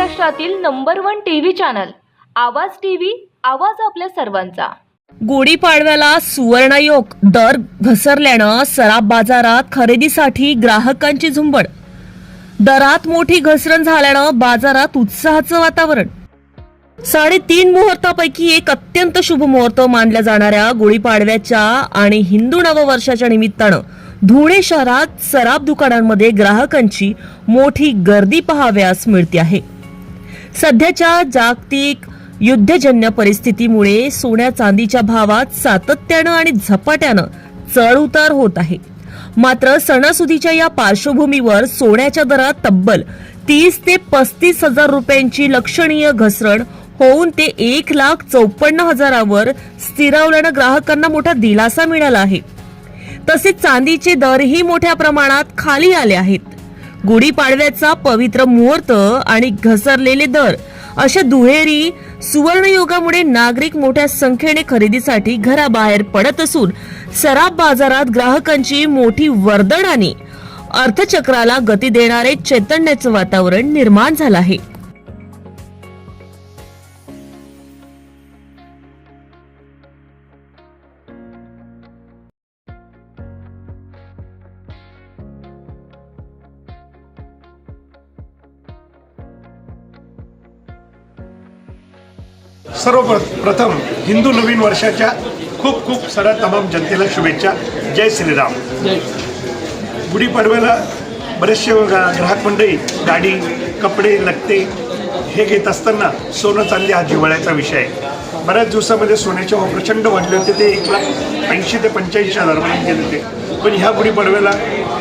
महाराष्ट्रातील number 1 TV channel आवाज TV, आवाज आपल्या सर्वांचा। गुढीपाडव्याला सुवर्णयोग दर घसरल्यानं सराफ बाजारात खरेदीसाठी ग्राहकांची झुंबड। दरात मोठी घसरण झाल्यानं बाजारात उत्साहाचं वातावरण। 3.5 मुहूर्तापैकी एक अत्यंत शुभ मुहूर्त मानल्या जाणाऱ्या गुढीपाडव्याच्या आणि हिंदू नववर्षाच्या निमित्तानं धुळे शहरात सराफ दुकानांमध्ये ग्राहकांची मोठी गर्दी पाहावयास मिळते आहे। सध्याच्या जागतिक युद्धजन्य परिस्थितीमुळे सोन्या चांदीच्या भावात सातत्यानं आणि झपाट्यानं चढउतार होत आहे। मात्र सणासुदीच्या या पार्श्वभूमीवर सोन्याच्या दरात तब्बल 30 ते 35 हजार रुपयांची लक्षणीय घसरण होऊन ते 1,54,000वर स्थिरावल्यानं ग्राहकांना मोठा दिलासा मिळाला आहे। तसेच चांदीचे दरही मोठ्या प्रमाणात खाली आले आहेत। गुढीपाडव्याचा पवित्र मुहूर्त आणि घसरलेले दर अशा दुहेरी सुवर्णयोगामुळे नागरिक मोठ्या संख्येने खरेदीसाठी घराबाहेर पडत असून सराफ बाजारात ग्राहकांची मोठी वर्दळ आणि अर्थचक्राला गती देणारे चैतन्याचं वातावरण निर्माण झालं आहे। सर्वप्रथम हिंदू नवीन वर्षाच्या खूप खूप साऱ्या तमाम जनतेला शुभेच्छा। जय श्रीराम। गुढीपाडव्याला बरेचसे ग्राहक मंडळी गाडी, कपडे, लत्ते हे घेत असताना सोनं चांदी हा जिव्हाळ्याचा विषय आहे। बऱ्याच दिवसामध्ये सोन्याचे भाव प्रचंड वाढले होते, ते 1,80,000 ते 85,000 पर्यंत गेले होते। पण ह्या गुढीपाडव्याला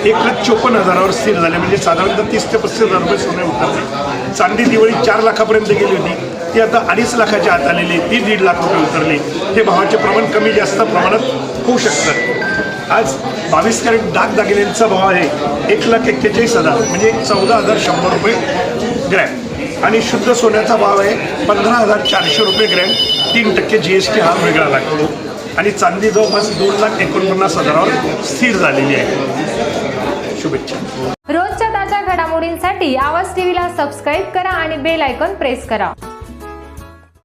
1,54,000वर स्थिर झाले, म्हणजे साधारणतः 30 ते 35,000 रुपये सोने उतरले। चांदी दिवाळी 4 लाखापर्यंत गेली होती, ती आता 2.5 लाखाच्या आत आलेली, ती 1.5 लाख रुपये उतरली। हे भावाचे प्रमाण कमी जास्त प्रमाणात होऊ शकतं। आज 22 कॅरेट दागदागिन्यांचा भाव आहे 1,41,000 म्हणजे 14,100 रुपये ग्रॅम, आणि शुद्ध सोन्याचा भाव आहे 15,400 रुपये ग्रॅम। 3% GST हा वेगळा लागतो, आणि चांदी जवळपास 2,49,000वर स्थिर झालेली आहे। शुभेच्छा। रोजच्या ताज्या घडामोडींसाठी आवाज टीव्हीला सबस्क्राईब करा आणि बेल आयकॉन प्रेस करा।